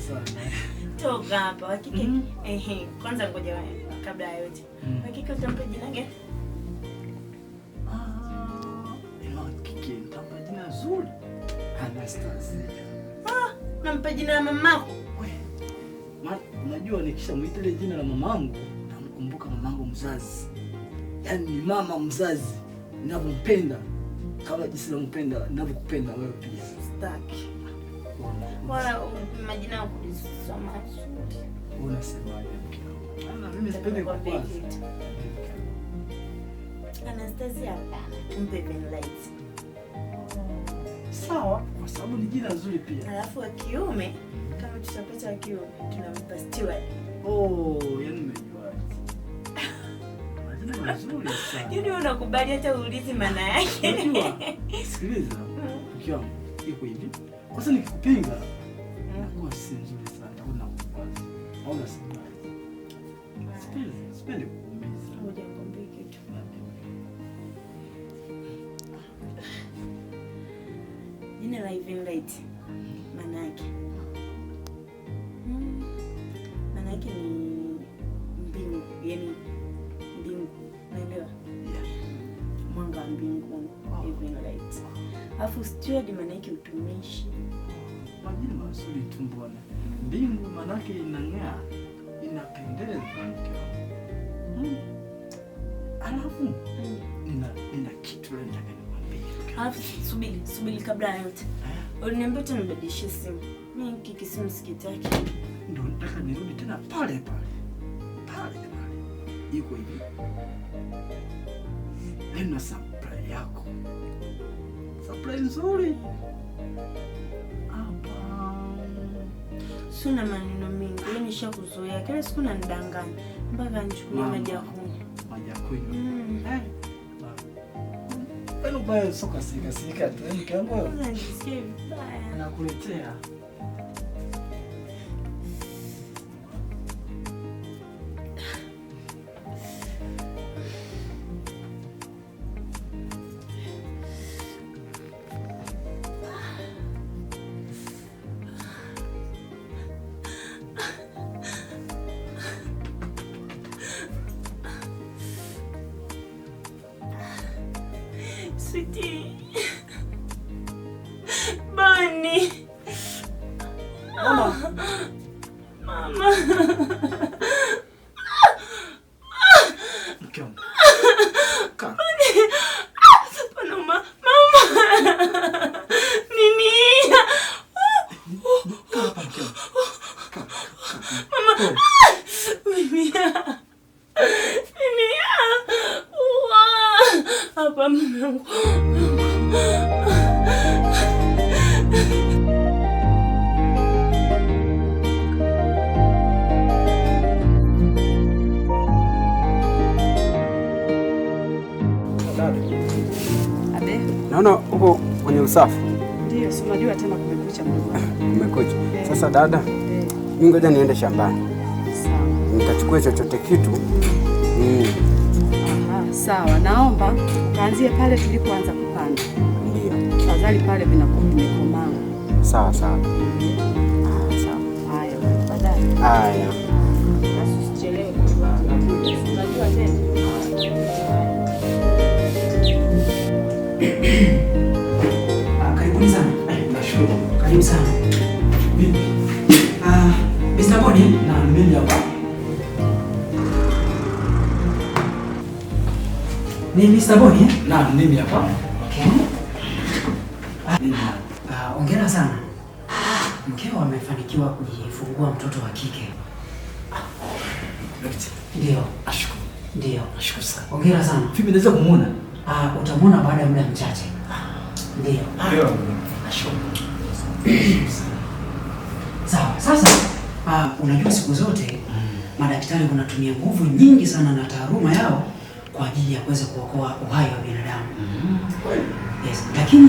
sana. Toka hapa. Hakika kwanza ngoja kabla ya yote. Hakika utampa jina gani? Hakika nitampa jina zuri. Anastasia. Nampa jina la mamako. Unajua nikishamuita ile jina la mamangu namkumbuka mamangu mzazi. Yaani ni mama mzazi ninavyompenda kama jinsi nampenda ninavyokupenda wewe pia. Sitaki. Wala majina yako kusoma. Unasemaje mke wangu? Mimi sipendi kukwaza. Anastasia hapana. Mpe Benlight. Sawa, kwa sababu ni jina nzuri pia. Alafu wa kiume kama tutapata wa kiume tunampa Stewart. Yaani umejuaje? Majina mazuri sana. Yaani unakubali hata uulize maana yake. Unajua? Sikiliza. Mke wangu, iko hivi. Kwanza nikikupinga inakuwa si nzuri sana. Unakukwaza. Au unasemaje? Sipendi kukuumiza. Ngoja nikwambie kitu. Jina la Benlight maana yake ni mbingu, yani mbingu, unaelewa? Mwanga wa mbinguni, Benlight. Alafu Stewart maana yake utumishi. Majina mazuri tu mbona. Mbingu maana yake inang'aa, inapendeza mke wangu. Alafu nina kitu leo nataka nikwambie. Alafu subiri kabla ya yote. Uliniambia tunibadilishie simu. Mimi kiki simu sikitaki. Ndio nataka nirudi tena pale. Iko hivi. Nina surprise yako. Surprise nzuri. Hapa. Sina maneno mengi. Mimi nishakuzoea. Kila siku nanidanganya. Mpaka nichukulie maji ya kunywa. Maji ya kunywa. Wewe ubaya soka sika tu. Nikambo. Unajisikia vibaya. Nakuletea. Sweetie. Bunny. Mama. Mke wangu. Mama. Nini? Mama. Mimi. Apa menang? Abe, naona uko kwenye usafi. Ndio, si unajua tena kumekucha mdogo. Kumekucha. Sasa dada, mimi ngoja niende shambani. Sawa. Nikachukue chochote kitu. Sawa, naomba ukaanzie pale tulipoanza kupanda. Ndio. Tafadhali pale vimekomaa. Sawa. Sawa. Haya, baadaye. Haya. Basi usichelewe kwa unajua tena. Karibuni sana. Nashukuru. Karibu sana. Vipi? Mr. Boni, Na mimi hapa. ni Mr. Boni? Na mimi hapa. Okay. Hongera sana. Mkeo amefanikiwa kujifungua mtoto wa kike. Ndio. Ashukuru. Ndio. Nashukuru sana. Hongera sana. Vipi naweza kumuona? Utamwona baada ya muda mchache. Ndio. Nashukuru. Sawa. Sasa unajua siku zote madaktari wanatumia nguvu nyingi sana na taaluma yao kwa ajili ya kuweza kuokoa uhai wa binadamu. Yes. Lakini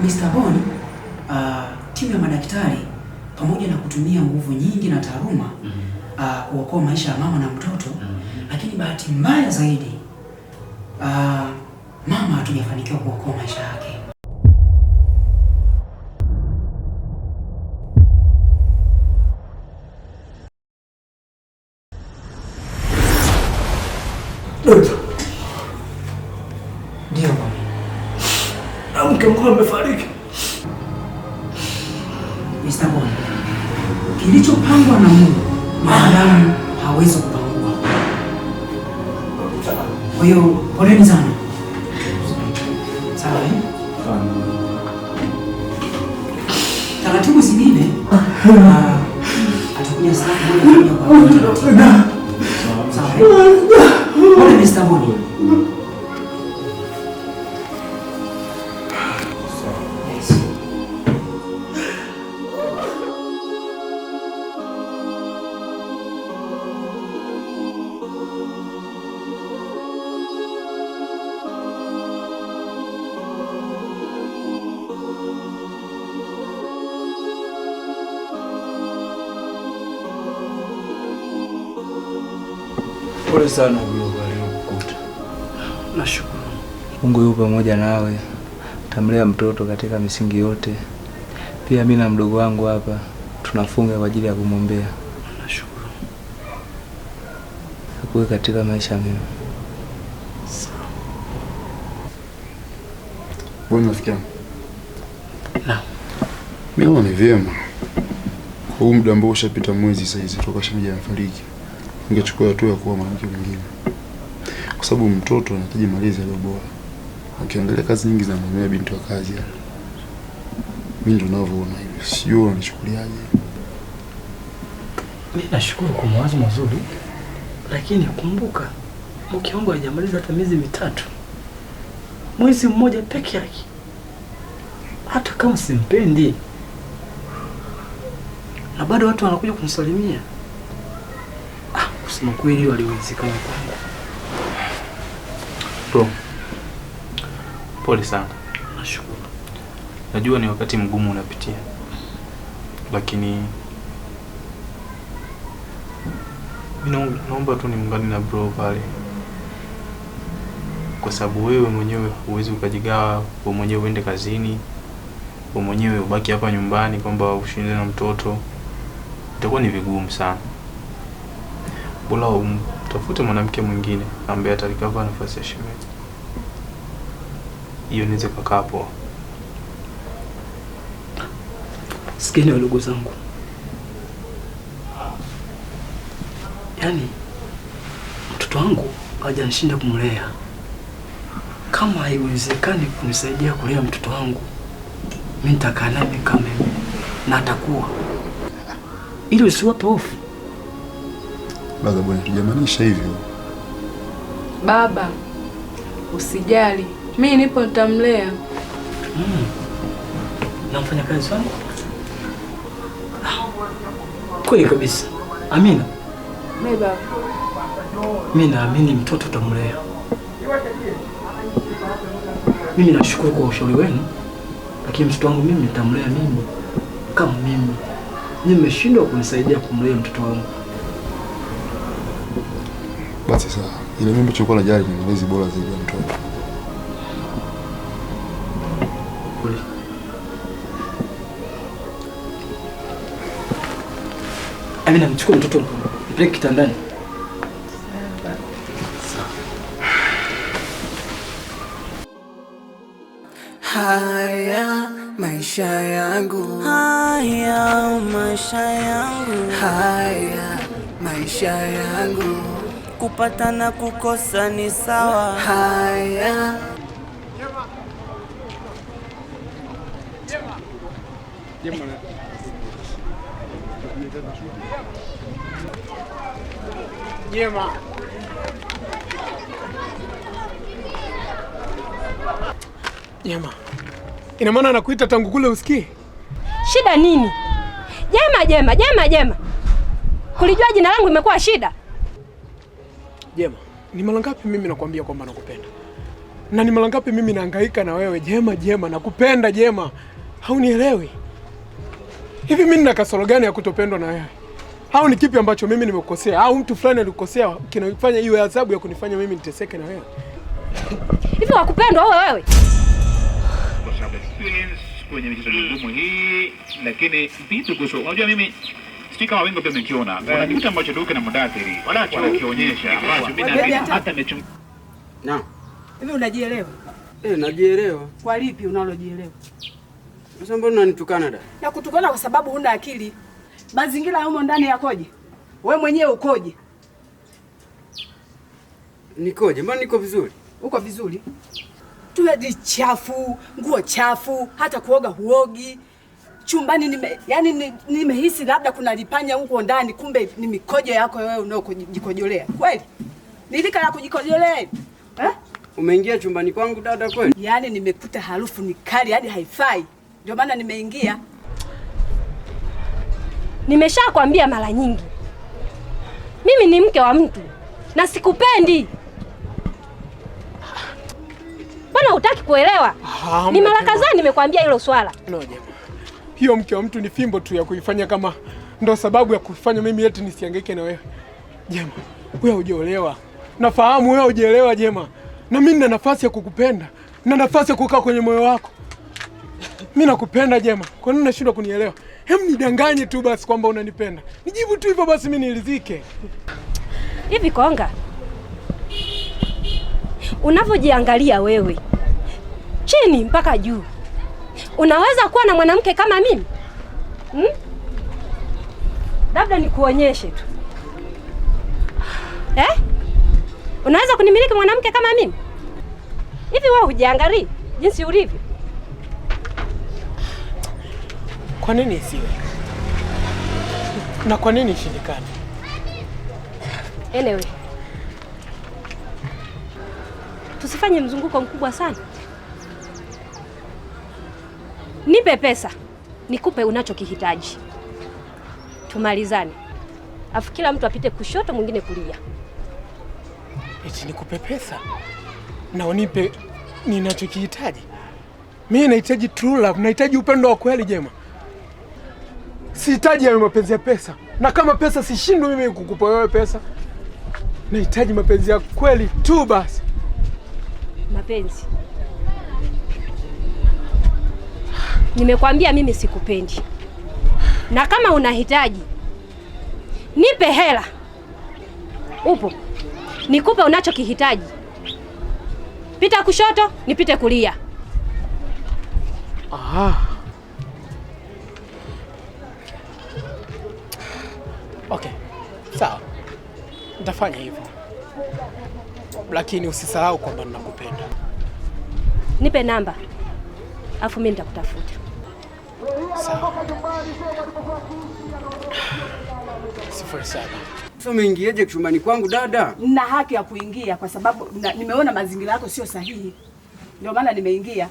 Mr. Boni, timu ya madaktari pamoja na kutumia nguvu nyingi na taaluma kuokoa maisha ya mama na mtoto, lakini bahati mbaya zaidi mama hatujafanikiwa kuokoa maisha yake. Doto. Ndio bwana. Na mke wangu amefariki. Mr. Bond, kilichopangwa na Mungu mwanadamu hawezi kupangua. Kwa hiyo poleni sana. Sawa eh? Taratibu zingine atakuja sana kuja kwa. Sawa eh? Pole Mr. Bond. Pole sana uliokukuta. Nashukuru. Mungu yupo pamoja nawe. Tamlea mtoto katika misingi yote. Pia mimi na mdogo wangu hapa tunafunga kwa ajili ya kumwombea. Nashukuru. Akuwe katika maisha mema. Sawa. Bwana nafikia. Na. Mimi naona ni vyema. Kwa huu muda ambao ushapita mwezi sasa hizi toka shemeji anafariki. Ningechukua hatua ya kuwa mwanamke mwingine. Kwa sababu mtoto anahitaji malezi yaliyo bora. Ukiangalia kazi nyingi za mama binti wa kazi hapa. Mimi ndo ninavyoona hivyo. Sio unanichukuliaje? Mimi nashukuru kwa mawazo mazuri. Lakini kumbuka mke wangu hajamaliza hata miezi mitatu. Mwezi mmoja peke yake. Hata kama simpendi. Na bado watu wanakuja kumsalimia. Kusema kweli waliwezekana kwangu. Bro. Pole sana. Nashukuru. Najua ni wakati mgumu unapitia. Lakini mimi naomba tu niungane na bro pale. Kwa sababu wewe mwenyewe huwezi ukajigawa, wewe mwenyewe uende kazini, wewe mwenyewe ubaki hapa nyumbani kwamba ushinde na mtoto. Itakuwa ni vigumu sana. Bora utafute mwanamke mwingine ambaye atalikava nafasi ya shemeji. Hiyo niweze kukaa poa. Sikeni wadogo zangu. Yaani mtoto wangu hajanishinda kumlea. Kama haiwezekani kunisaidia kulea mtoto wangu, mimi nitakaa naye kama mimi na atakuwa. Ili usiwape hofu. Baba bwana tujamanisha hivyo. Baba, usijali. Mimi nipo nitamlea. Na mfanya kazi wangu? Kweli kabisa. Amina. Baba. Mimi naamini mtoto utamlea. Mimi nashukuru kwa ushauri wenu. Lakini mtoto wangu mimi nitamlea mimi kama mimi. Nimeshindwa kunisaidia kumlea mtoto wangu. Basi sawa. Ile mambo chukua la jari ni malezi bora zaidi ya mtoto. Kweli. Amina mchukue mtoto mpeleke kitandani. Haya maisha yangu, haya maisha yangu, haya maisha yangu, kupata na kukosa ni sawa. Haya Jema. Jema. Ina maana anakuita tangu kule usikii? Shida nini? Jema. Kulijua jina langu imekuwa shida? Jema, ni mara ngapi mimi nakwambia kwamba nakupenda? Na ni mara ngapi mimi nahangaika na wewe? Jema, nakupenda Jema. Haunielewi. Hivi mimi nina kasoro gani ya kutopendwa na wewe? Au ni kipi ambacho mimi nimekukosea? Au mtu fulani alikukosea kinafanya hiyo adhabu ya kunifanya mimi niteseke na wewe? Hivi wakupendwa wewe? Kwa sababu experience kwenye michezo migumu hii, lakini vitu kuhusu, unajua mimi si kama wengi pia mkiona. Kuna kitu ambacho Duke na Mudathiri wanachokionyesha ambacho mimi hata nimechunguza. Naam. Hivi unajielewa? Najielewa. Kwa lipi unalojielewa? Sasa mbona unanitukana dada? Na kutukana kwa sababu huna akili. Mazingira humo ndani yakoje? Wewe mwenyewe ukoje? Nikoje? Mbona niko vizuri? Uko vizuri? Tunaji chafu, nguo chafu, hata kuoga huogi. Chumbani nimehisi labda kuna lipanya huko ndani, kumbe ni mikojo yako wewe unaokujikojolea. Kweli? Nilika la kujikojolea. Eh? Umeingia chumbani kwangu dada kweli? Yaani nimekuta harufu ni kali hadi haifai. Ndio maana nimeingia. Nimeshakwambia mara nyingi. Mimi ni mke wa mtu na sikupendi. Mbona hutaki kuelewa? Ni mara kadhaa nimekwambia hilo swala. No, jamaa. Hiyo mke wa mtu ni fimbo tu ya kuifanya kama ndo sababu ya kufanya mimi eti nisihangaike na wewe. Jema, wewe hujaolewa. Nafahamu wewe hujaolewa Jema. Na mimi nina nafasi ya kukupenda. Na nafasi ya kukaa kwenye moyo wako. Mimi nakupenda Jema. Kwa nini unashindwa kunielewa? Hem, nidanganye tu basi kwamba unanipenda. Nijibu tu hivyo basi mimi nilizike. Hivi Konga, unavyojiangalia wewe chini mpaka juu, unaweza kuwa na mwanamke kama mimi? Labda nikuonyeshe tu. Unaweza kunimiliki mwanamke kama mimi? Hivi wewe hujiangalia jinsi ulivyo? Kwa nini isiwe? Na kwa nini ishindikane? Anyway, tusifanye mzunguko mkubwa sana. Nipe pesa, nikupe unachokihitaji. Tumalizane. Afu kila mtu apite kushoto, mwingine kulia. Eti nikupe pesa na unipe ninachokihitaji? Mimi nahitaji true love, nahitaji upendo wa kweli Jema. Sihitaji ya mapenzi ya pesa. Na kama pesa sishindwi mimi kukupa wewe pesa. Nahitaji mapenzi ya kweli tu basi. Mapenzi? Nimekwambia mimi sikupendi. Na kama unahitaji, nipe hela. Upo. Nikupe unachokihitaji. Pita kushoto, nipite kulia. Okay. Sawa. Nitafanya hivyo. Lakini usisahau kwamba ninakupenda. Nipe namba. Afu mimi nitakutafuta. Sawa. 07. Sasa umeingiaje chumbani kwangu dada? Nina haki ya kuingia kwa sababu nimeona mazingira yako sio sahihi. Ndio maana nimeingia.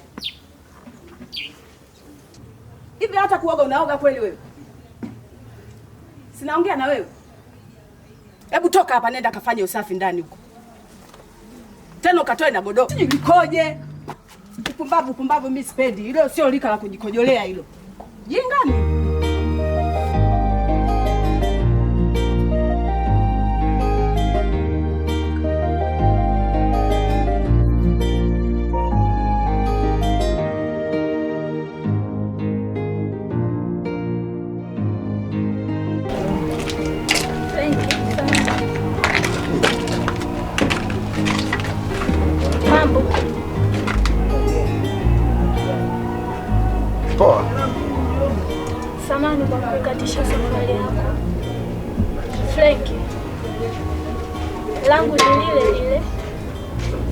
Hivi hata kuoga unaoga kweli wewe? Sinaongea na wewe. Hebu toka hapa, nenda kafanye usafi ndani huko. Tena ukatoe na godoro. Nikoje? Upumbavu mimi sipendi. Hilo sio lika la kujikojolea hilo. Jingani. Mambo. Poa. Samahani kwa kukatisha safari yako. Frank. Langu ni lile lile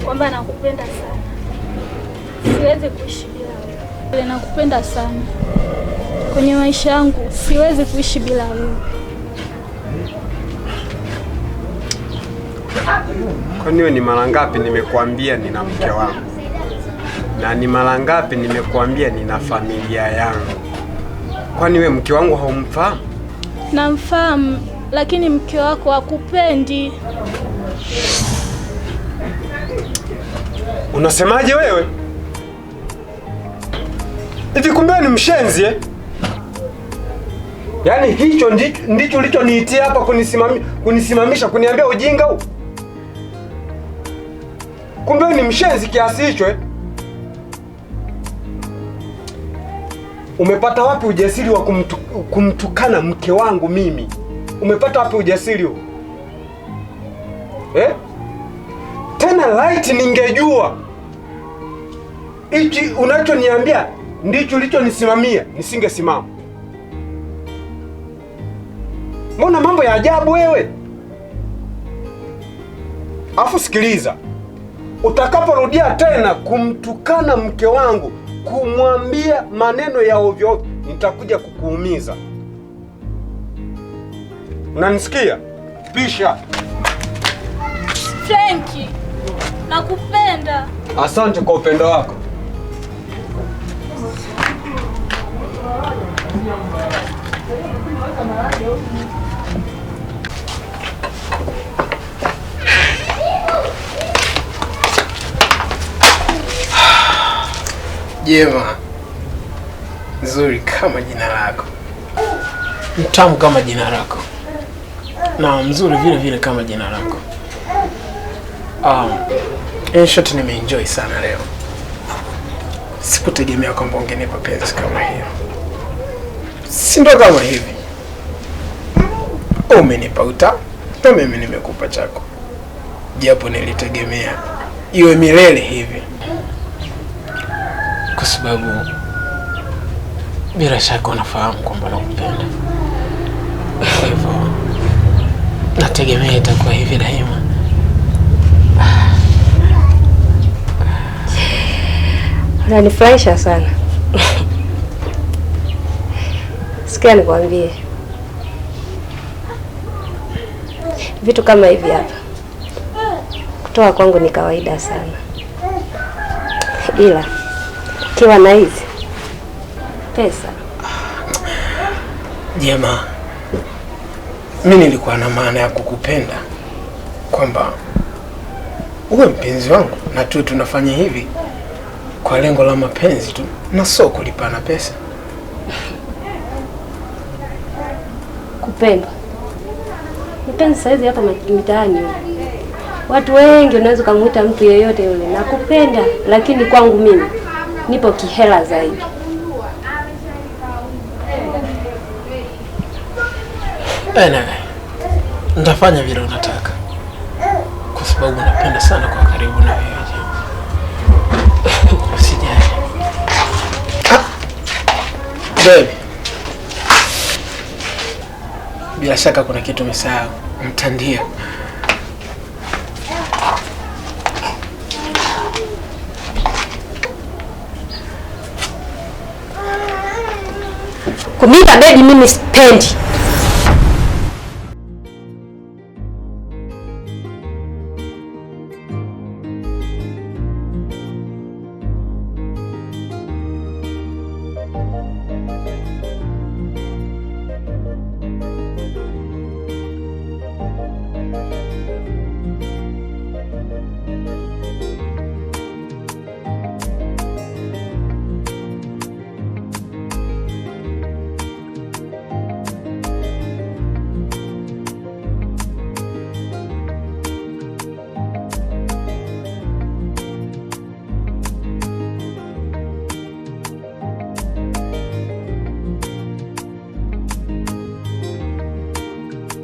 kwamba nakupenda sana. Siwezi kuishi bila wewe. Nakupenda sana. Kwenye maisha yangu siwezi kuishi bila wewe. Kwani wewe ni mara ngapi nimekuambia nina mke wangu? Na ni mara ngapi nimekuambia nina familia yangu? Kwani wewe mke wangu haumfahamu? Namfahamu, lakini mke wako hakupendi. Unasemaje wewe? Hivi kumbe ni mshenzi eh? Yaani hicho ndicho ulichoniitia hapa kunisimamisha kuniambia ujinga huu? Kumbe ni mshenzi kiasi hicho eh? Umepata wapi ujasiri wa kumtukana mke wangu mimi? Umepata wapi ujasiri huo? Tena light ningejua hichi unachoniambia ndicho ulichonisimamia, nisingesimama. Mbona mambo ya ajabu wewe? Afu sikiliza, utakaporudia tena kumtukana mke wangu, kumwambia maneno ya ovyo, nitakuja kukuumiza. Unanisikia? Pisha. Frankie, nakupenda. Asante kwa upendo wako. Jema, nzuri kama jina lako, mtamu kama jina lako, na mzuri vile vile kama jina lako. In short, nimeenjoy sana leo. Sikutegemea kwamba ungenipa penzi kama hiyo. Si ndo kama hivi, umenipa uta na mimi nimekupa chako, japo nilitegemea iwe milele hivi, kwa sababu bila shaka unafahamu kwamba nakupenda. Kwa hivyo nategemea itakuwa hivi daima. Unanifurahisha sana. Sikia nikwambie, vitu kama hivi hapa kutoa kwangu ni kawaida sana, ila kiwa na hizi pesa. Jema, mimi nilikuwa na maana ya kukupenda kwamba uwe mpenzi wangu na tuwe tunafanya hivi kwa lengo la mapenzi tu na sio kulipana pesa. Kupenda mpenzi saizi hapa mitaani, watu wengi unaweza kumuita mtu yeyote yule nakupenda, lakini kwangu mimi nipo kihela zaidi. Nitafanya vile unataka, kwa sababu napenda sana kwa karibu na wewe. Usijali. Baby, bila shaka kuna kitu umesahau. Mtandio. Kumita baby mimi sipendi.